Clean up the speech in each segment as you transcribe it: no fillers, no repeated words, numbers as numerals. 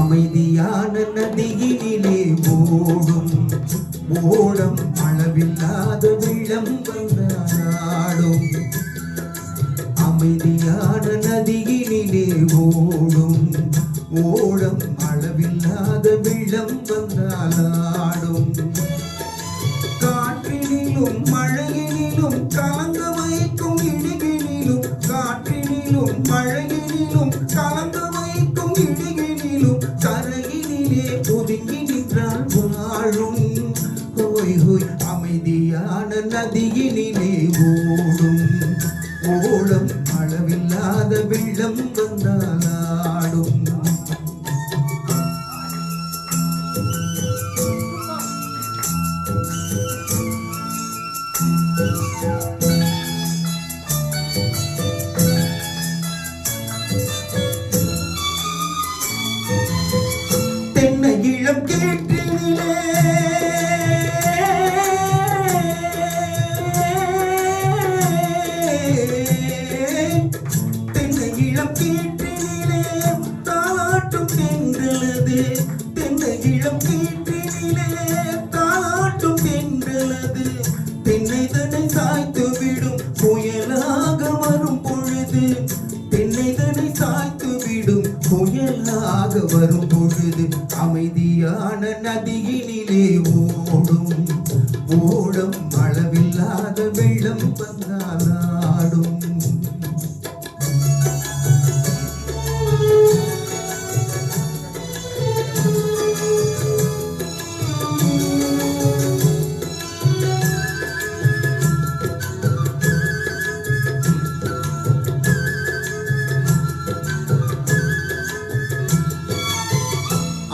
அமைதியான நதியினிலே ஓடும் ஓடம் அளவில்லாத வெள்ளம் வந்தாடும். அமைதியான நதியினிலே ஓடும் ஓடம் அளவில்லாத வெள்ளம் வந்தாடும். காற்றினிலும் மழையினிலும் கலங்க வைக்கும் இடிகினிலும் காற்றினிலும் மழையினிலும் கலங்க வைக்கும் இடிகினிலும் கரையினிலே ஒதுங்கி நின்றால் வாழும். ஹோய் ஹோய் அமைதியான நதியினிலே ஓடும் ஓடம் அளவில்லாத வெள்ளம் வந்தாடும். தென்னை இளம் கேற்றினிலே தென்னை இளம் கேற்றினிலே தாளாட்டும் தென்றலது. தென்னை இளம் கேற்றினிலே தாளாட்டும் தென்றலது. தென்னை தன்னை சாய்த்து விடும் புயலாக வரும் பொழுது. தென்னை தன்னை சாய்த்து விடும் புயலாக வரும் பொழுது. அமைதியான நதியினிலே ஓடும் ஓடம் அளவில்லாத வெள்ளம் வந்தாடும்.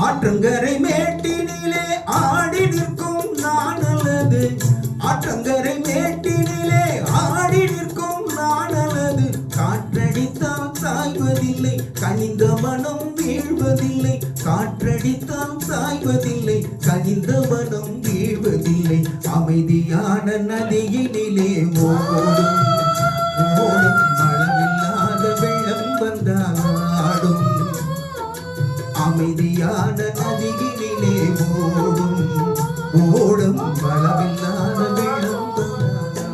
ஆற்றங்கரை மேட்டினிலே ஆடி நிற்கும் நானல்லது. ஆற்றங்கரை மேட்டினிலே ஆடி நிற்கும் நானல்லது. காற்றடித்தால் சாய்வதில்லை கனிந்த மனம் வீழ்வதில்லை. காற்றடித்தால் சாய்வதில்லை கனிந்த மனம் வீழ்வதில்லை. அமைதியான நதியினிலே ஓடும் ஓடும் அளவில்லாத வெள்ளம் வந்தாடும். அமைதியான நதியினிலே ஓடும் ஓடும் அளவில்லாத வெள்ளம் வந்தாடும்.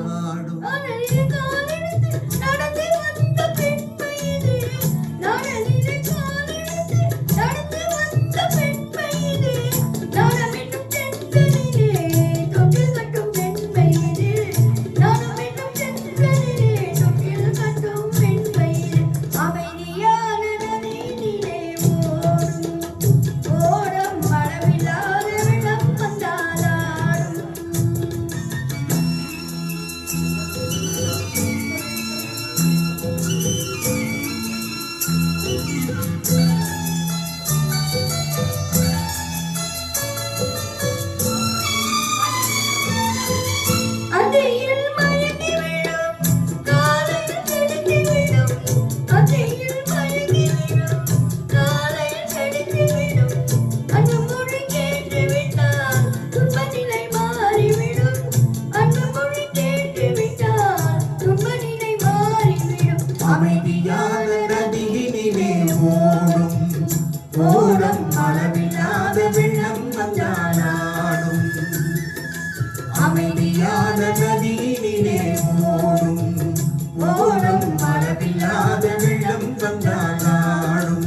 அமைதியான நதியினிலே ஓடும் ஓடம் அளவில்லாத வெள்ளம் வந்தாடும். அமைதியான நதியினிலே ஓடும் ஓடம் அளவில்லாத வெள்ளம் வந்தாடும்.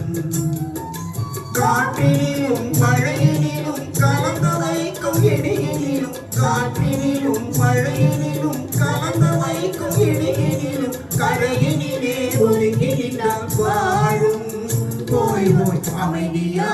காற்றினிலும் மழையினிலும் கலங்க வைக்கும் இடியினிலும் காற்றினிலும் மழையினிலும் கலங்க வைக்கும் இடியினிலும் கரையினிலே ஒதுங்கி நின்றால் வாழும். போய் போய் அமைதியா